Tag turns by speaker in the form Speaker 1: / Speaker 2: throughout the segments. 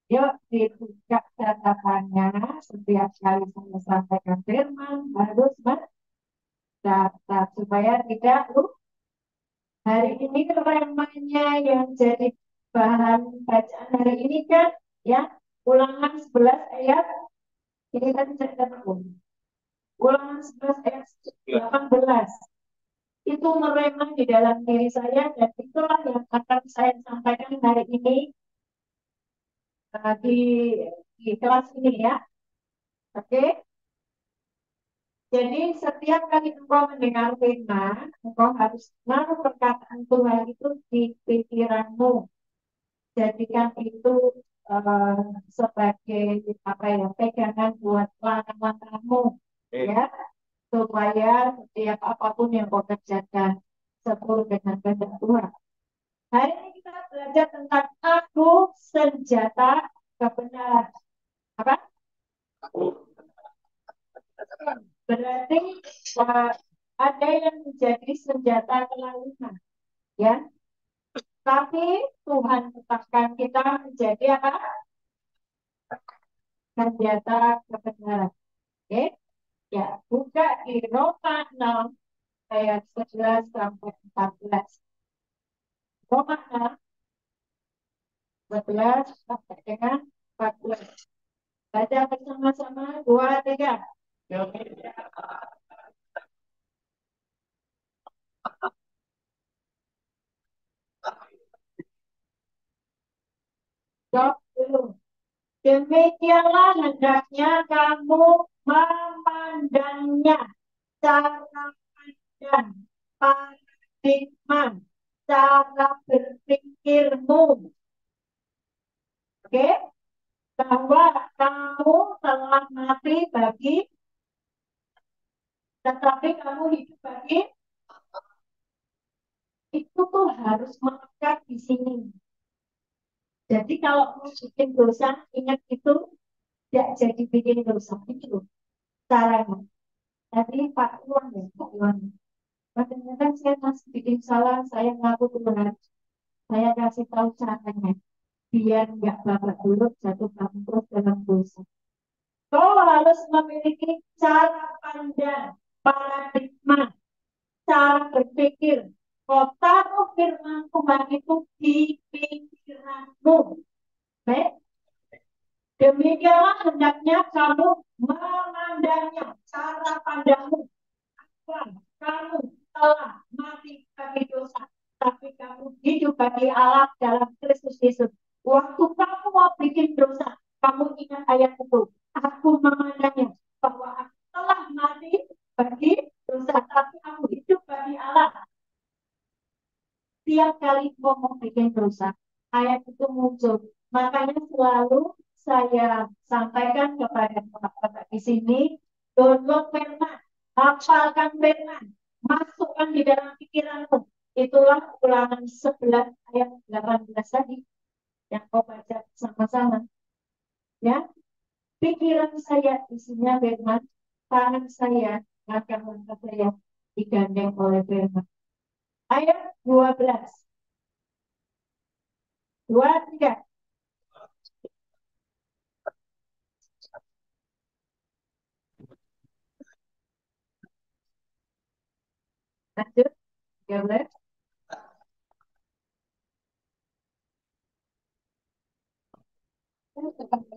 Speaker 1: Yuk dibuka catatannya setiap kali saya sampaikan firman harus mencatat supaya tidak lupa. Hari ini temanya yang jadi bahan bacaan hari ini kan ya ulangan 11 ayat ini tadi saya dapat ulangan 11 ayat 18 itu meremang di dalam diri saya dan itulah yang akan saya sampaikan hari ini di kelas ini ya. Oke. Jadi setiap kali engkau mendengar firman, engkau harus menaruh perkataan Tuhan itu di pikiranmu. Jadikan itu eh, sebagai apa ya pegangan buat langkah-langkahmu ya supaya setiap apapun yang kau kerjakan sesuai dengan kehendak Tuhan. Hari ini kita belajar tentang aku senjata kebenaran. Apa? Berarti eh, ada yang menjadi senjata kelaluan, ya. Tapi Tuhan tetapkan kita menjadi apa? Senjata kebenaran. Oke? Ya, buka di Roma 6 ayat 11 sampai 14. Roma 6 11 sampai dengan 14. Baca bersama-sama, dua, tiga. Jawab dulu. Demikianlah hendaknya kamu memandangnya. Cara pandang, paradigma, cara berpikirmu. Oke? Bahwa kamu telah mati bagi, tetapi kamu hidup bagi, itu tuh harus melekat di sini. Jadi kalau mau bikin dosa, ingat itu tidak jadi bikin dosa. Itu caranya. Jadi Pak Iwan ya, Pak Iwan. Kadang-kadang saya masih bikin salah, saya ngaku Tuhan. Saya kasih tahu caranya. Biar nggak babak belur jatuh terus dalam dosa. Kau harus memiliki cara pandang, paradigma, cara berpikir. Kau taruh firman Tuhan itu di pikiranmu. Baik? Demikianlah hendaknya kamu memandangnya, cara pandangmu. Kamu telah mati bagi dosa, tapi kamu hidup bagi Allah dalam Kristus Yesus. Waktu kamu mau bikin dosa, kamu ingat ayat itu. Aku memandangnya bahwa aku telah mati bagi dosa, tapi aku hidup bagi Allah. Tiap kali mau bikin dosa, ayat itu muncul. Makanya selalu saya sampaikan kepada bapak-bapak di sini, download firman, hafalkan firman, masukkan di dalam pikiranmu. Itulah ulangan 11 ayat 18 tadi yang kau baca sama-sama. Ya, pikiran saya isinya firman, tangan saya akan langkah saya digandeng oleh firman. Ayat 12. Dua, tiga. Lanjut. 13.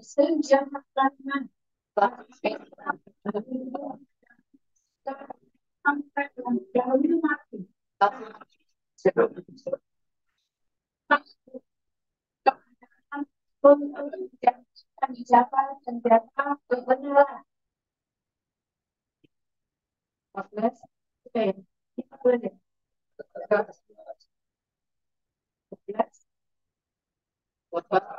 Speaker 1: Senjata tangan. Sampai dahulu mati. Untuk menjaga senjata kebenaran. 14. Oke, kita boleh deh. 14.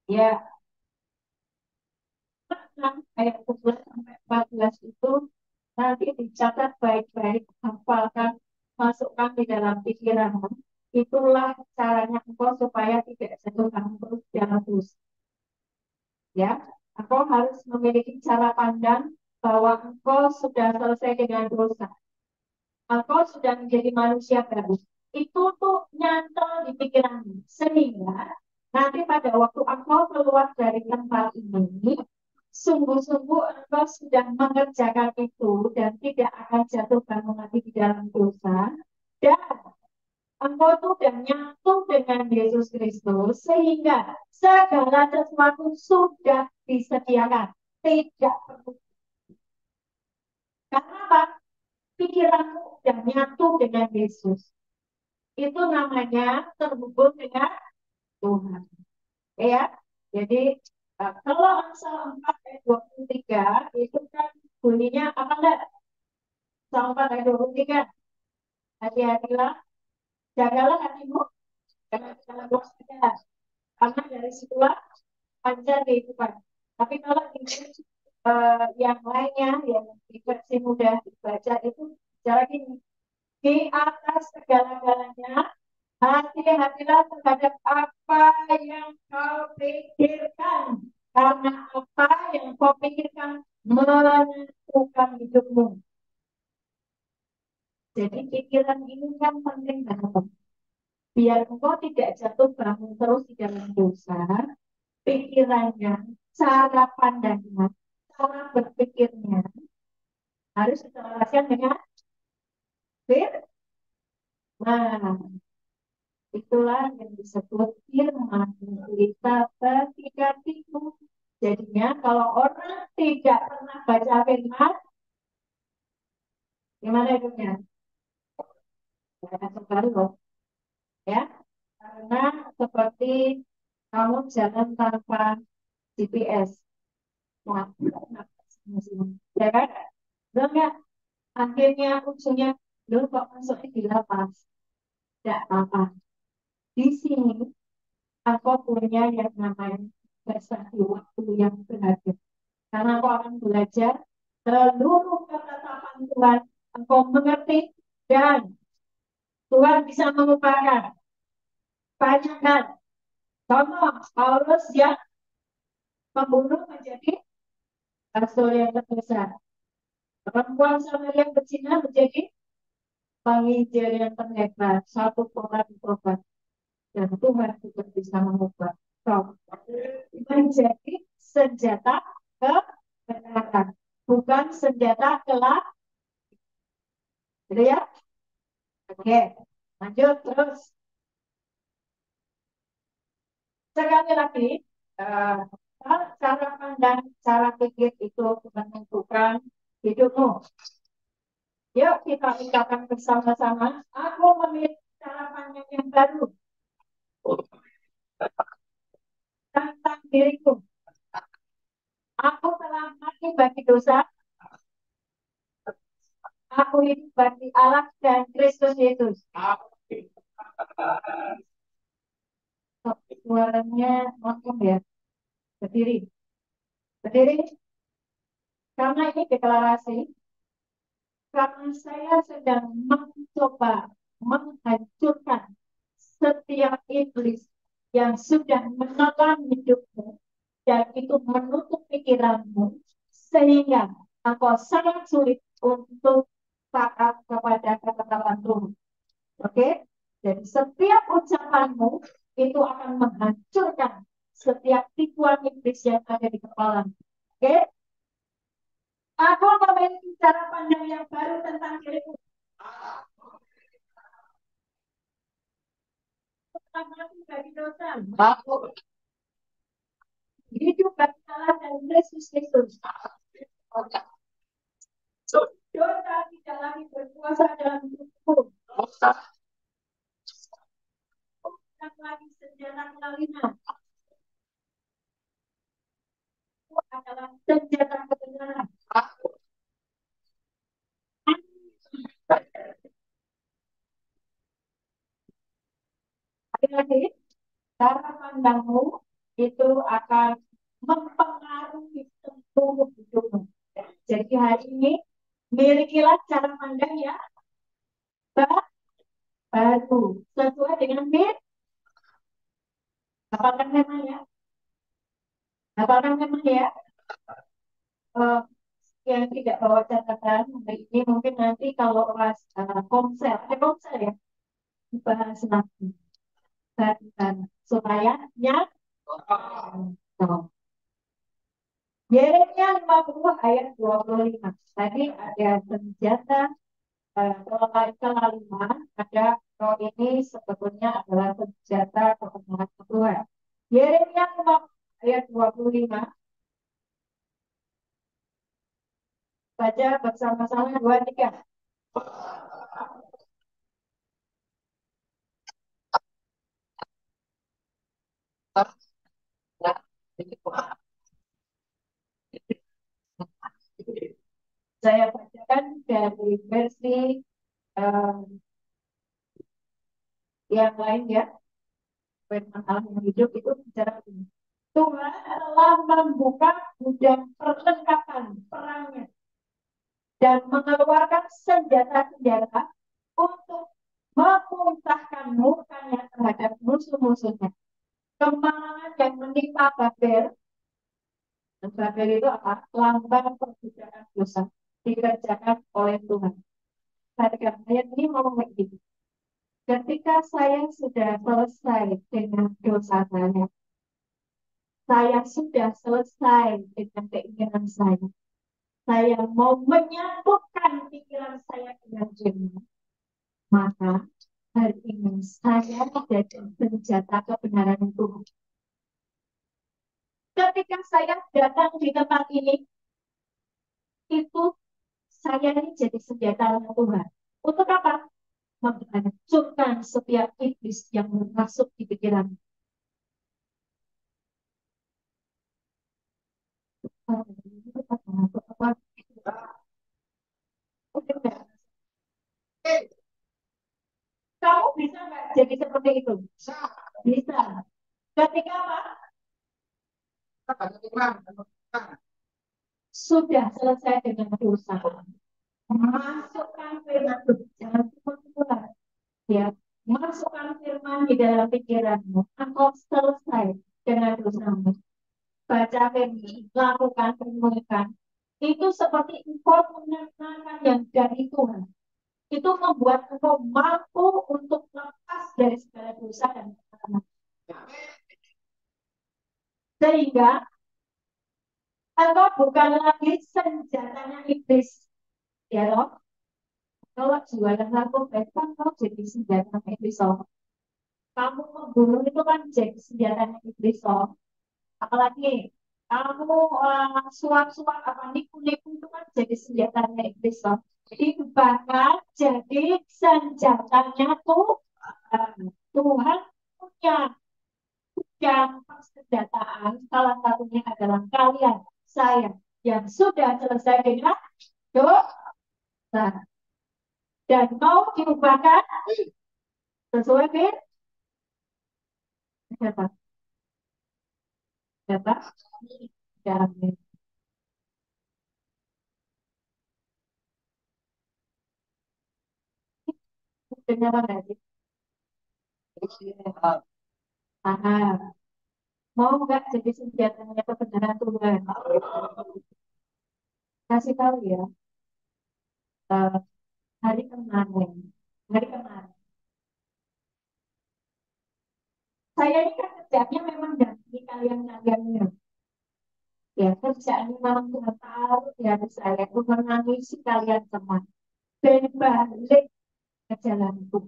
Speaker 1: Ya, 6 ayat 11 sampai 14 itu nanti dicatat baik-baik, hafalkan, masukkan di dalam pikiranmu. Itulah caranya engkau supaya tidak jatuh terus dalam dosa. Ya, engkau harus memiliki cara pandang, bahwa engkau sudah selesai dengan dosa, engkau sudah menjadi manusia baru. Itu tuh nyantol di pikiranmu. Sehingga nanti pada waktu engkau keluar dari tempat ini, sungguh-sungguh engkau sudah mengerjakan itu dan tidak akan jatuh bangun lagi di dalam dosa. Dan engkau tuh udah nyatu dengan Yesus Kristus sehingga segala sesuatu sudah disediakan. Tidak perlu. Karena apa? Pikiranmu udah nyatu dengan Yesus. Itu namanya terhubung dengan Tuhan. Ya, jadi kalau Amsal 4 ayat 23 itu kan bunyinya apa enggak? Amsal 4 ayat 23. Hati-hatilah, jagalah hatimu, jangan waspada. Karena dari situlah panjang kehidupan. Tapi kalau yang lainnya, yang di versi mudah dibaca itu bicara gini, di atas segala-galanya, hati-hatilah terhadap apa yang kau pikirkan. Karena apa yang kau pikirkan menentukan hidupmu. Jadi pikiran ini kan penting banget. Biar engkau tidak jatuh bangun terus di dalam dosa, pikirannya, cara pandangnya, cara berpikirnya harus diselaraskan dengan firman. Nah, itulah yang disebut firman kita ketika itu. Jadinya kalau orang tidak pernah baca firman, gimana hidupnya? Akan sekali loh, ya. Karena seperti kamu jalan tanpa GPS. Wah, ya kan? Belum ya? Akhirnya ujungnya, lu kok masuknya di lapas? Tidak apa-apa. Di sini aku punya yang namanya versi waktu yang berharga. Karena aku akan belajar seluruh ketetapan Tuhan. Engkau mengerti dan Tuhan bisa mengubahkan. Banyak kan? Contoh, Paulus yang membunuh menjadi rasul yang terbesar. Perempuan Samaria berzina menjadi penginjil yang terhebat. Satu orang tobat. Dan Tuhan juga bisa mengubah. So, menjadi senjata kebenaran, bukan senjata kelak. Gitu ya? Oke, lanjut terus. Sekali lagi, eh, cara pandang, cara pikir itu menentukan hidupmu. Yuk kita ucapkan bersama-sama. Aku memiliki cara pandang yang baru tentang diriku. Aku telah mati bagi dosa. Aku hidup bagi Allah dan Kristus Yesus. Suaranya maklum ya. Berdiri. Berdiri. Karena ini deklarasi. Karena saya sedang mencoba menghancurkan setiap iblis yang sudah menelan hidupmu dan itu menutup pikiranmu sehingga engkau sangat sulit untuk taat kepada ketetapan Tuhan. Oke? Jadi setiap ucapanmu itu akan menghancurkan setiap tipuan iblis yang ada di kepala. Oke? Aku memiliki cara pandang yang baru tentang diriku. Aku mati bagi dosa. Hidup bagi Allah dan Yesus Kristus. Dosa tidak lagi berkuasa dalam hidupku. Bukan lagi senjata kelalinan. Itu adalah senjata kebenaran. Lagi-lagi, cara pandangmu itu akan mempengaruhi seluruh hidupmu. Jadi hari ini milikilah cara pandang yang baru sesuai dengan apakah memang ya? Apakah memang ya? yang tidak bawa catatan hari ini mungkin nanti kalau pas komsel, ada komsel ya, dibahas lagi. Bahan supaya nyat. Nah, Yeremia 50 ayat 25. Tadi ada senjata kalau kelima ada kalau ini sebetulnya adalah senjata kebenaran Tuhan. Yeremia 50 ayat 25. Baca bersama-sama dua tiga. Saya bacakan dari versi um, yang lain ya. Firman Allah yang hidup itu bicara ini. Tuhan telah membuka gudang perlengkapan perangnya dan mengeluarkan senjata-senjata untuk memuntahkan murkanya terhadap musuh-musuhnya. Kemalangan yang menimpa Babel, dan Babel itu apa? Lambang perbudakan dosa dikerjakan oleh Tuhan. Perhatikan ayat ini ngomong begini. Ketika saya sudah selesai dengan dosa saya sudah selesai dengan keinginan saya. Saya mau menyatukan pikiran saya dengan dunia. Maka hari ini saya menjadi senjata kebenaran Tuhan. Ketika saya datang di tempat ini, itu saya ini jadi senjata Tuhan. Untuk apa? Menghancurkan setiap iblis yang masuk di pikiran. Kamu bisa nggak jadi seperti itu? Bisa. Ketika apa? Sudah selesai dengan dosa. Masukkan firman Tuhan. Jangan cuma ya. Masukkan firman di dalam pikiranmu. Engkau selesai dengan dosamu. Baca firman, lakukan renungkan. Itu seperti engkau mengenakan yang dari Tuhan. Itu membuat engkau mampu untuk lepas dari segala dosa dan kesalahan. Sehingga engkau bukan lagi senjatanya iblis. Ya loh, kalau jualan narkoba itu kan kau jadi senjata iblis loh. Kamu membunuh itu kan jadi senjatanya iblis loh. Apalagi kamu suap-suap apa nipu-nipu itu kan jadi senjatanya iblis loh. Jadi bahkan jadi senjatanya tuh Tuhan punya yang persenjataan. Salah satunya adalah kalian, saya yang sudah selesai dengan dosa dan mau diubahkan sesuai dengan siapa? Siapa? Dan dengan apa tadi? Aha. Mau nggak jadi senjatanya kebenaran Tuhan? Kasih tahu ya, eh, hari kemarin, hari kemarin. Saya ini kan kerjanya memang dari kalian-kaliannya. Ya, kerjaannya memang Tuhan tahu ya saya itu menangisi kalian semua. Dan balik ke jalanku.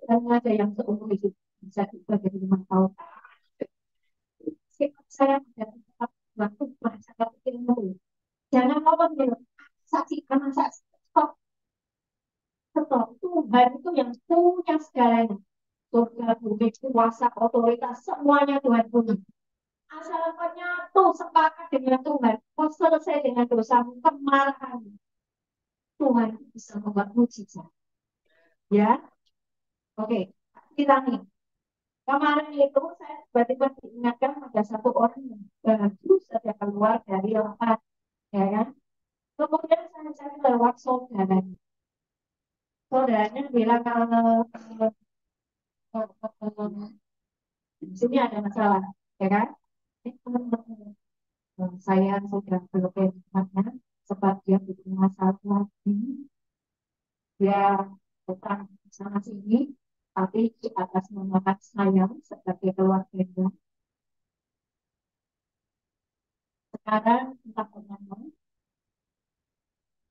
Speaker 1: Dan ada yang seumur hidup bisa juga jadi 5 tahun. Saya mendapat waktu bahasa ilmu. Jangan ngomong gitu. Saksikan saksi. Stop, stop. Tuhan itu yang punya segalanya. Surga, bumi, kuasa, otoritas, semuanya Tuhan punya. Asal kau nyatu sepakat dengan Tuhan, kau selesai dengan dosamu, kemarahan. Tuhan bisa membuat mujizat. Ya, oke. Kita nih. Kemarin itu saya tiba-tiba diingatkan ada satu orang yang baru saja keluar dari lapas, ya kan? Kemudian saya cari lewat saudaranya. Saudaranya bilang kalau di sini ada masalah, ya kan? Saya sudah berbeda tempatnya, sebab dia butuh masalah lagi, dia datang sana sini, tapi di atas nama saya sebagai keluarga. Sekarang entah kenapa,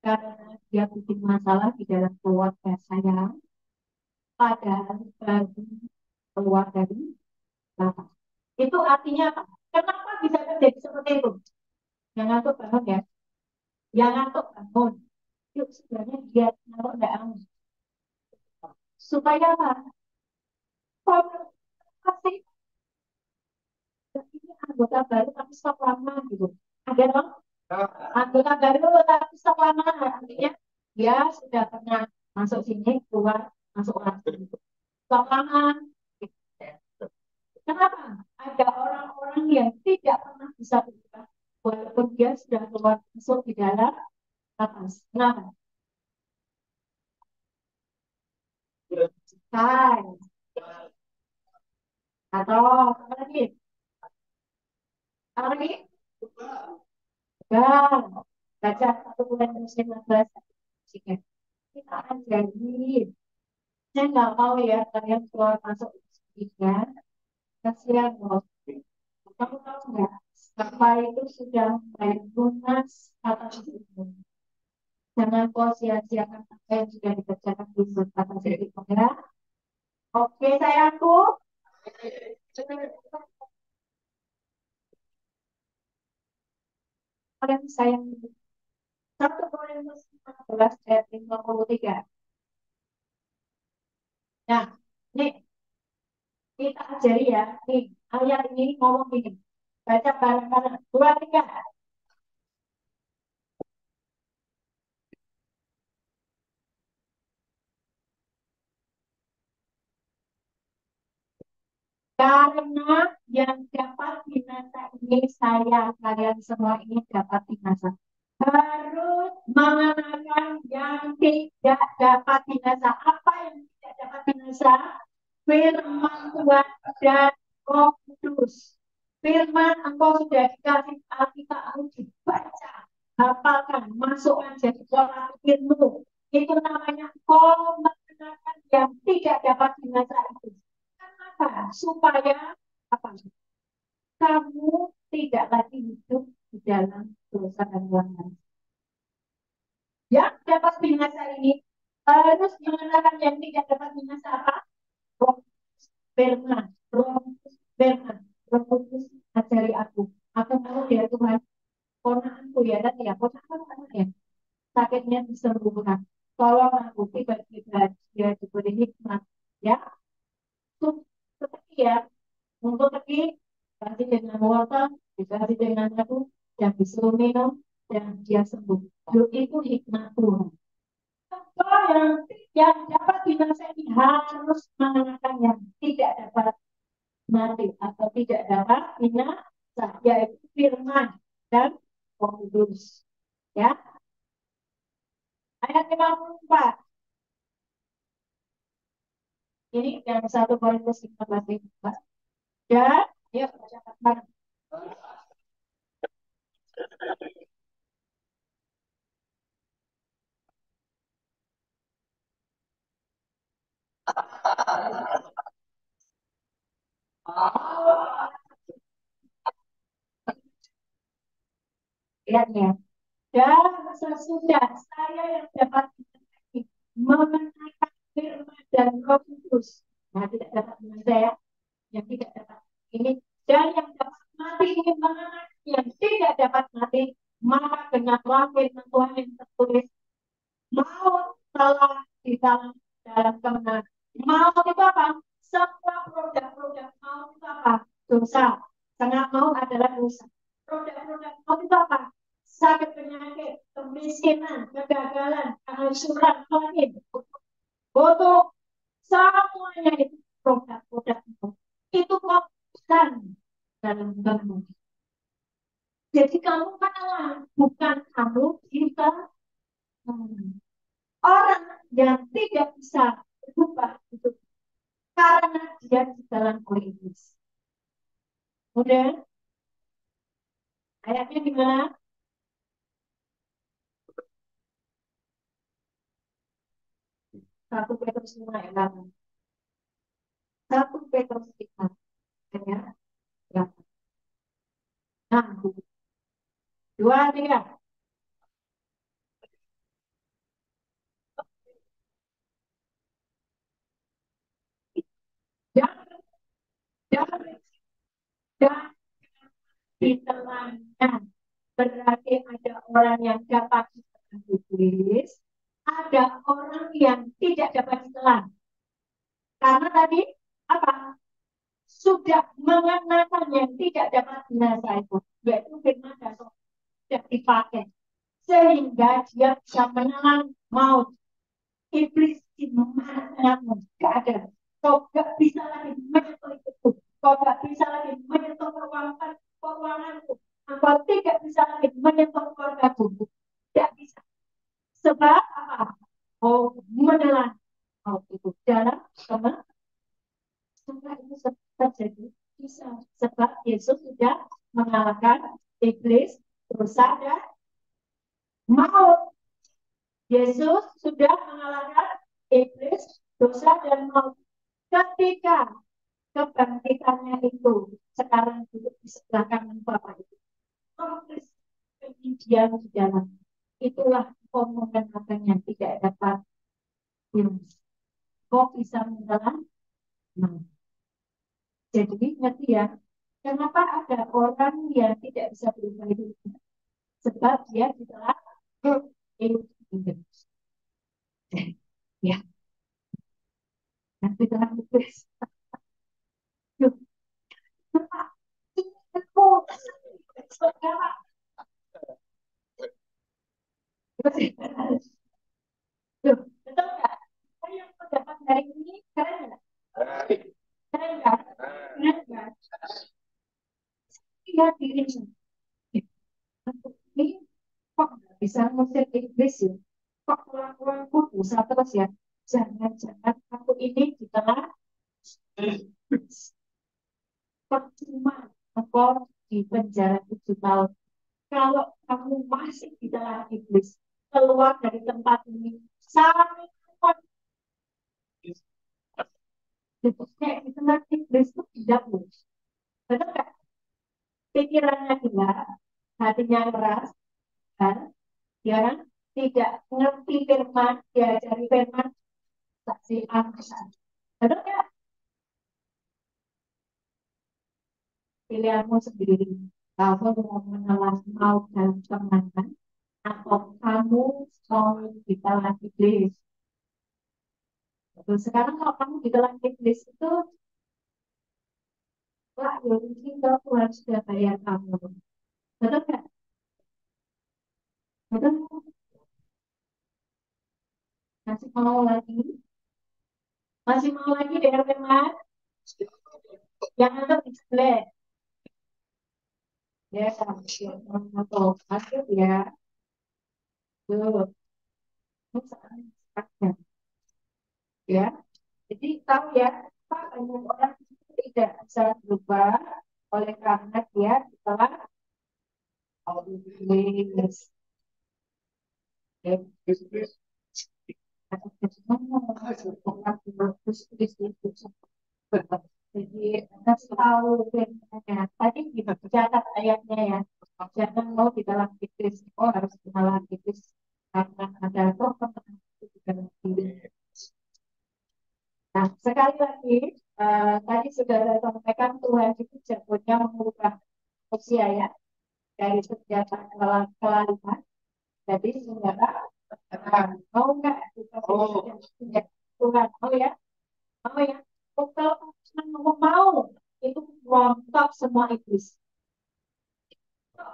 Speaker 1: karena dia bikin masalah di dalam keluarga saya, padahal baru keluar dari lapas. Itu artinya apa? Kenapa bisa terjadi seperti itu? Yang ngantuk bangun ya, yang ngantuk bangun. Yuk sebenarnya dia kalau tidak mau. Supaya apa? Kalau pasti ini anggota baru tapi stop lama gitu. Ada dong? Anggota baru tapi stop lama. Artinya dia sudah pernah masuk sini, keluar, masuk lagi. Stop lama. Kenapa? Ada orang-orang yang tidak pernah bisa berubah walaupun dia sudah keluar masuk di dalam lapas. Kenapa? Hai. Atau apa lagi? Apa lagi? Dan baca satu bulan musim bahasa jika kita ajarin. Saya nggak mau ya kalian keluar masuk tiga. Kasihan loh. Kamu tahu nggak? Sampai itu sudah baik lunas atas itu. Jangan kau sia-siakan apa yang sudah dikerjakan di atas itu ya. Oke sayangku. Kalian sayang. 1 Korintus 14 ayat 53. Nah, nih kita ajari ya. Nih, ayat ini ngomong gini. Baca bareng-bareng. 2, 3. Karena yang dapat binasa ini saya, kalian semua ini dapat binasa. Harus mengenakan yang tidak dapat binasa. Apa yang tidak dapat binasa? Firman Tuhan dan Roh Kudus. Firman engkau sudah dikasih Alkitab harus dibaca, hafalkan, masukkan jadi pola pikirmu. Itu namanya engkau mengenakan yang tidak dapat binasa itu. Kenapa? Supaya apa? Kamu tidak lagi hidup di dalam dosa dan keluarga. Yang dapat binasa ini harus mengenakan yang tidak dapat binasa apa? Roh Firman, Roh Firman, Roh Kudus ajari aku. Aku mau ya Tuhan, ponakanku ya tadi ya, ponakan anak ya, sakitnya disembuhkan. Tolong aku tiba-tiba dia diberi hikmat ya. Untuk seperti ya, untuk pergi kasih dengan wortel, dikasih dengan aku, yang disuruh minum, dan dia sembuh. Itu hikmat Tuhan. Kalau yang dapat binasa ini harus mengenakan yang tidak dapat mati atau tidak dapat binasa, yaitu firman dan Roh Kudus. Ya, ayat 54. Ini yang 1 Korintus 15. Dan, yuk baca bareng. Lihat ya. Dan sesudah saya yang dapat mengenakan firman dan Roh Kudus. Nah, tidak dapat dengan saya yang tidak dapat ini, dan yang dapat mati ini mengenakan yang tidak dapat mati, maka kenyatalah firman Tuhan yang tertulis, maut telah di dalam kemenangan. Maut itu apa? Semua produk-produk maut itu apa? Dosa. Sangat maut adalah dosa. Produk-produk maut itu apa? Sakit, penyakit, kemiskinan, kegagalan, kehancuran, sakit, bodoh, semuanya itu produk-produk maut. Itu kok bukan dalam kamu. Jadi kamu kalah, bukan kamu kita. Orang yang tidak bisa berubah itu karena dia di dalam oleh iblis. Udah, Ayatnya di mana? 1 Petrus 5 ayat 8. 1 Petrus 5 ayat 8. Nah, 2, 3. Dan, dan, dan ditelankan. Berarti ada orang yang dapat ditelan iblis, ada orang yang tidak dapat ditelan. Karena tadi apa? Sudah mengenakan yang tidak dapat binasa itu, yaitu firman dan sudah dipakai. Sehingga dia bisa menelan maut. Iblis di mana-mana gak ada. Kau gak bisa lagi menyentuh itu. Kau gak bisa lagi menyentuh keuanganku. Kau tidak bisa lagi menyentuh keluargaku. Tidak bisa. Sebab apa? Oh, menelan maut itu dalam teman. Setelah itu terjadi bisa. Sebab Yesus sudah mengalahkan iblis, dosa, dan maut. Yesus sudah mengalahkan iblis, dosa, dan maut. Ketika kebangkitannya itu sekarang duduk di sebelah kanan Bapa itu, komplit dia di dalam. Itulah omongan yang tidak dapat diulang. Kok bisa menelan? Nah, jadi ngerti ya, kenapa ada orang yang tidak bisa berubah hidupnya? Sebab dia ditelan iblis. Ya, nanti telan iblis. Loh, betul nggak? Saya yang pendapat hari ini keren nggak? Keren nggak? Keren nggak? Lihat dirinya. Aku ini kok nggak bisa ngusir iblis ya? Kok kelakuanku dosa terus ya? Jangan-jangan aku ini ditelan percuma aku di penjara 7 tahun. Kalau kamu masih ditelan iblis, keluar dari tempat ini sangat kayak ditelan iblis itu tidak loh. Betul nggak? Pikirannya gila, hatinya keras, kan? Ya kan? Tidak ngerti firman, diajari firman, saksi angkusan. Betul nggak? Pilihanmu sendiri. Kamu mau menelan mau dalam kemenangan, atau kamu mau ditelan iblis. Betul. Sekarang kalau kamu ditelan iblis itu, wah, ya mungkin kamu harus sudah bayar kamu. Betul nggak? Betul. Masih mau lagi? Masih mau lagi dengar firman? Yang untuk display. Ya, atau masuk ya. Tuh, ya. Jadi tahu ya, apa banyak orang tidak bisa berubah oleh karena dia telah obedience. Jadi kasih tahu firman-Nya. Tadi dicatat ayatnya ya. Jangan mau di dalam Inggris. Oh harus di dalam Inggris karena ada toh itu di dalam Inggris. Nah sekali lagi tadi sudah saya sampaikan Tuhan itu jagonya mengubah usia ya dari senjata kelaliman. Jadi senjata mau nggak kita senjata Tuhan mau ya mau ya. Kalau kamu mau itu rontok semua iblis.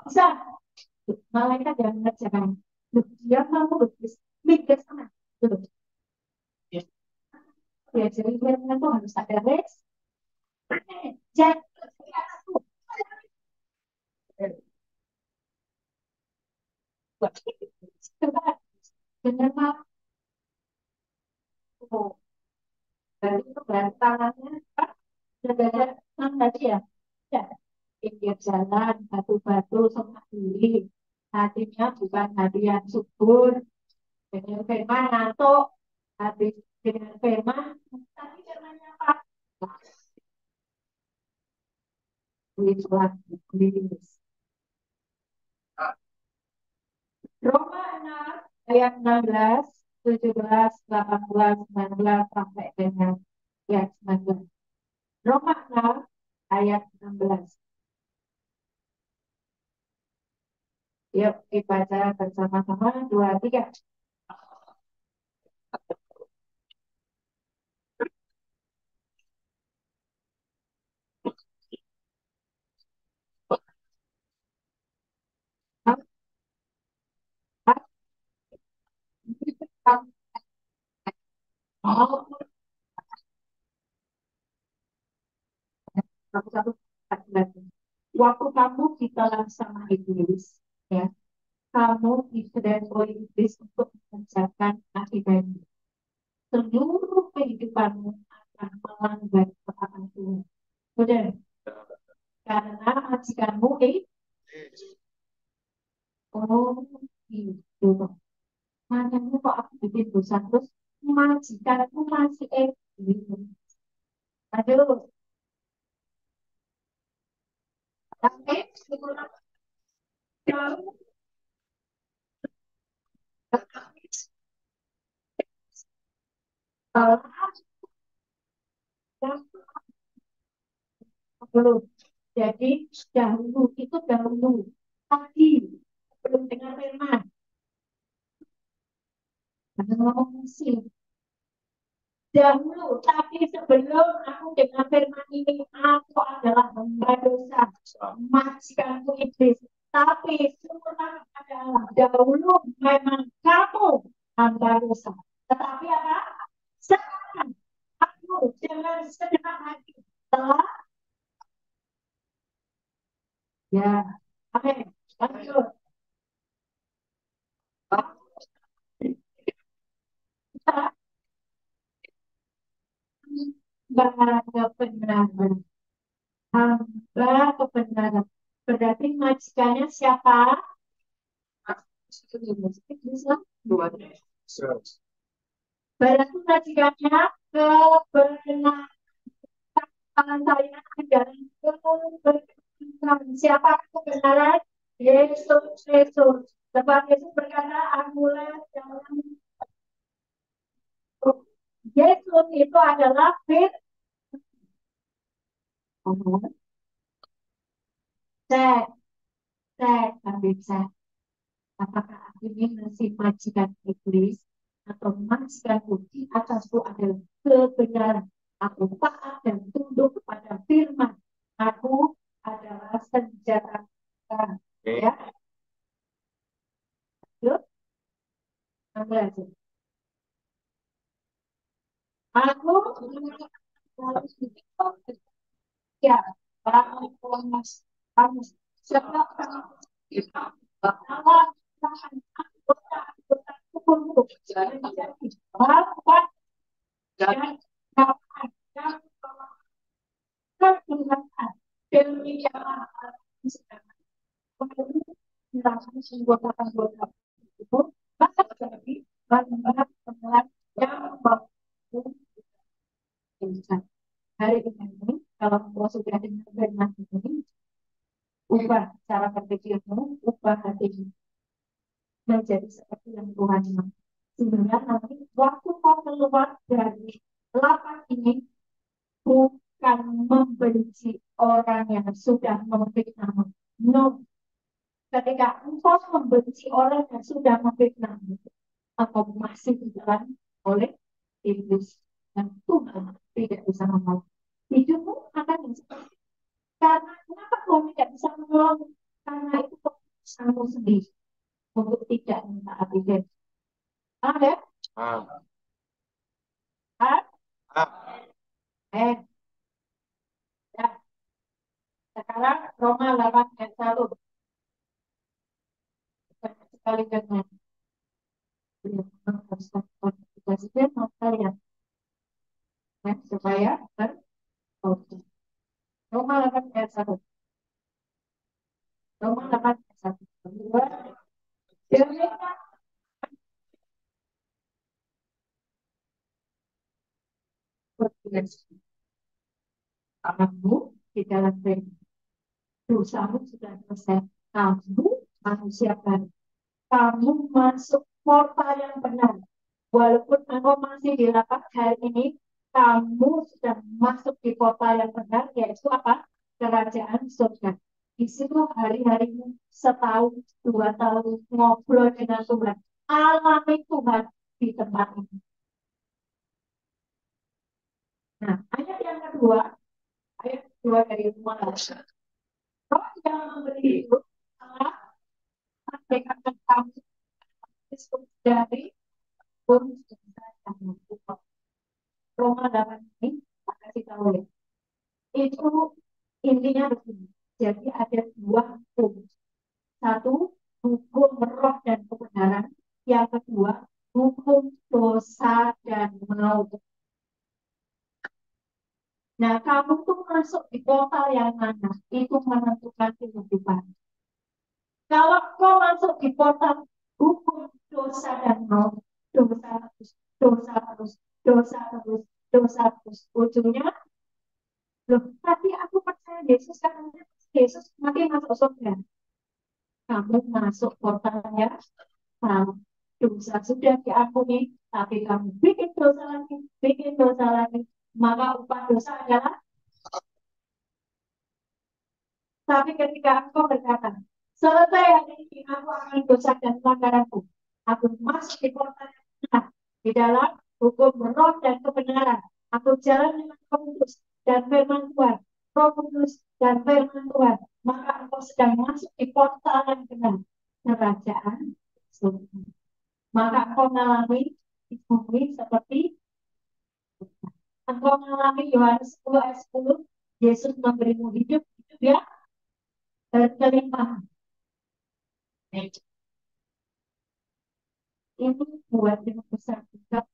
Speaker 1: Bisa malaikat yang mengerjakan. Loh, dia mau iblis mikir sana. Loh, ya jadi dia itu harus ada res. Jadi dengan mampu. Berarti itu berarti tangannya sudah ada enam tadi ya. Ya. pinggir jalan, batu-batu, semak duri. Hatinya bukan hati yang subur, dengan firman ngantuk, hati dengan firman, tapi firmannya apa? Please. Roma 6 ayat 16, 17, 18, 19 sampai dengan ayat 19. Roma 6 ayat 16. Yuk dibaca bersama-sama 2, 3. Satu-satu. Waktu kamu ditelan sama iblis, ya, kamu disediakan oleh iblis untuk mengerjakan akibatnya. Seluruh kehidupanmu akan melanggar ketaatan Tuhan. Sudah, karena majikanmu oh gitu. Makanya kok aku bikin dosa terus majikanku masih gitu. Aduh, tapi kalau belum. Jadi dahulu itu dahulu tadi belum dengar firman. Ada ngomong sih dahulu, tapi sebelum aku dengar firman ini, aku adalah hamba dosa, majikanku iblis. Tapi sempurna adalah dahulu memang kamu hamba dosa. Tetapi apa? Sekarang aku dengan segenap hati telah ya, amin. Lanjut. Hamba kebenaran. Hamba kebenaran. Berarti majikannya siapa? Berarti majikannya kebenaran. Tangan saya adalah kebenaran. Siapa kebenaran? Yesus, Yesus. Sebab Yesus berkata, akulah jalan. Yesus itu adalah firman. Cek, cek, tapi cek. Apakah aku ini masih majikan iblis atau majikan bukti atasku adalah kebenaran. Aku taat dan tunduk kepada firman. Aku adalah senjata Tuhan. Ya, yuk, ambil aja. Aku harus ya, kamu kamu siapa kamu bahwa anggota anggota tubuhku jadi bahwa dan yang tergunakan demi yang sedang melakukan anggota-anggota itu maka jadi bahan-bahan pengolahan yang bagus. Hari ini kalau engkau sudah dengar firman ini, ubah cara berpikirmu, ubah hatimu menjadi seperti yang Tuhan mau. Sehingga nanti waktu kau keluar dari lapak ini, bukan membenci orang yang sudah memfitnahmu. No, ketika engkau membenci orang yang sudah memfitnahmu, atau masih dijalan oleh iblis dan Tuhan tidak bisa menolong. Hidupmu akan seperti karena kenapa kau tidak bisa menolong? Karena itu keputusanmu sendiri untuk tidak mentaati firman. Ada? Ada? Eh, ya. Sekarang Roma 8 ayat 1. Banyak sekali dengan harus kualifikasi firman kalian. Ya, supaya bertobat. Roma 8 ayat 1. berproses. Kamu di dalam firman, dosamu sudah selesai. Kamu manusia baru. Kamu masuk portal yang benar. Walaupun engkau masih di lapak hari ini, kamu sudah masuk di portal yang benar, yaitu apa? Kerajaan surga. Di situ hari-harimu setahun, 2 tahun ngobrol dengan Tuhan. Alami Tuhan di tempat ini. Nah, ayat kedua dari rumah Roh yang memberi hidup Allah sampaikan kamu Kristus dari bonus dan Roma 8 ini, tak kasih tahu ya. Itu intinya begini. Jadi ada dua hukum. Satu, hukum roh dan kebenaran. Yang kedua, hukum dosa dan maut. Nah, kamu tuh masuk di portal yang mana? Itu menentukan kehidupan. Kalau kau masuk di portal hukum dosa dan maut, dosa terus, dosa terus, dosa terus, dosa terus. Ujungnya, loh, tapi aku percaya Yesus karena Yesus mati masuk surga. Kamu masuk portalnya, kamu dosa sudah diampuni, tapi kamu bikin dosa lagi, maka upah dosa adalah. Tapi ketika engkau berkata, selesai hari ini aku akan dosa dan pelanggaranku. Aku masuk di portal yang benar, di dalam hukum roh dan kebenaran. Aku jalan dengan Roh Kudus dan firman Tuhan. Roh Kudus dan firman Tuhan. Maka engkau sedang masuk di portal yang benar. Kerajaan surga. Maka engkau mengalami di bumi seperti engkau mengalami Yohanes 10 ayat 10. Yesus memberimu hidup ya berkelimpahan. Ini buat yang besar juga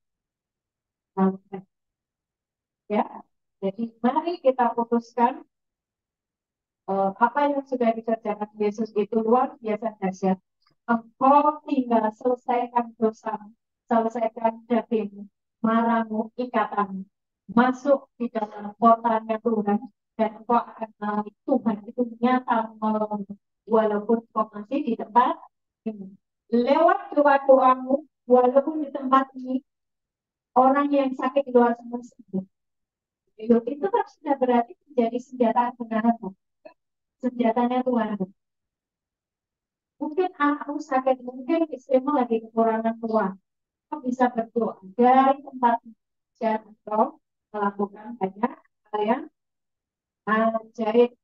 Speaker 1: ya. Jadi mari kita putuskan apa yang sudah dikerjakan Yesus itu luar biasa dahsyat. Engkau tinggal selesaikan dosa, selesaikan dagingmu, marahmu, ikatanmu, masuk di dalam portalnya Tuhan, dan engkau akan melalui Tuhan itu nyata menolongmu, walaupun kau masih di tempat ini. Lewat doa-doamu, walaupun di tempat ini orang yang sakit di luar sana sembuh. Itu kan sudah berarti menjadi senjata kebenaran, senjatanya Tuhan. Mungkin anakmu sakit, mungkin istrimu lagi kekurangan uang. Kau bisa berdoa dari tempat dan kau melakukan banyak hal yang ajaib.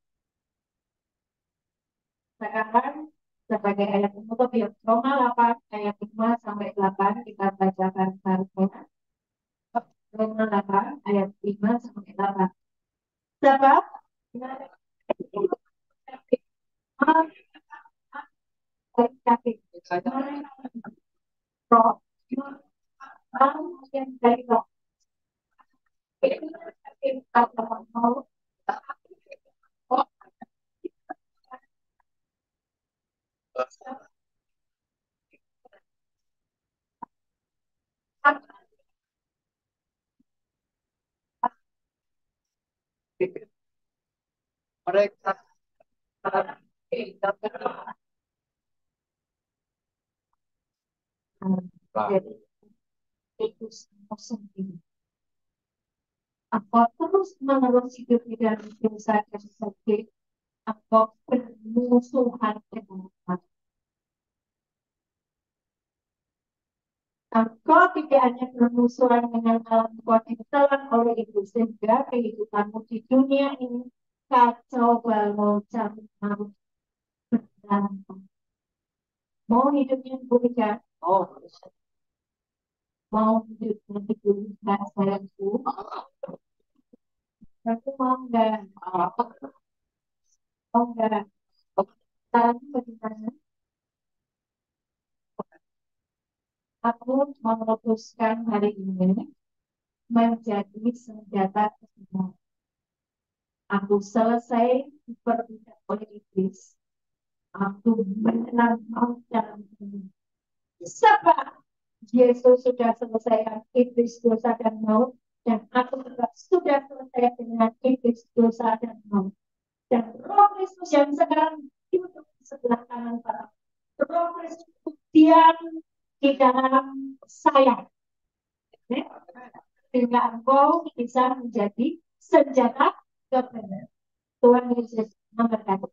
Speaker 1: Sekarang sebagai ayat penutup ya, Roma 8 ayat 5 sampai 8 kita bacakan bareng. Roma 8 ayat 5 sampai 8. Sebab roh yang dari roh mau mereka jadi itu semua sendiri. Apa terus menerus hidup di dalam dosa dan sakit, apa bermusuhan dengan Tuhan. Engkau tidak hanya bermusuhan dengan alam kau ditelan oleh itu, sehingga kehidupanmu di dunia ini kacau balau campur maut berantem. Mau hidupnya pulihkan? Oh, mau hidupnya dipulihkan sayangku? Aku mau enggak? Mau enggak? Sekarang bagaimana? Aku memutuskan hari ini menjadi senjata kebenaran. Aku selesai diperbudak oleh iblis. Aku menang maut dalam dunia. Sebab Yesus sudah selesaikan iblis, dosa dan maut. Dan aku juga sudah selesai dengan iblis dosa dan maut. Dan Roh Kristus yang sekarang duduk di sebelah kanan Bapa, Roh Kristus diam di dalam saya, sehingga engkau bisa menjadi senjata kebenaran. Tuhan Yesus memberkati.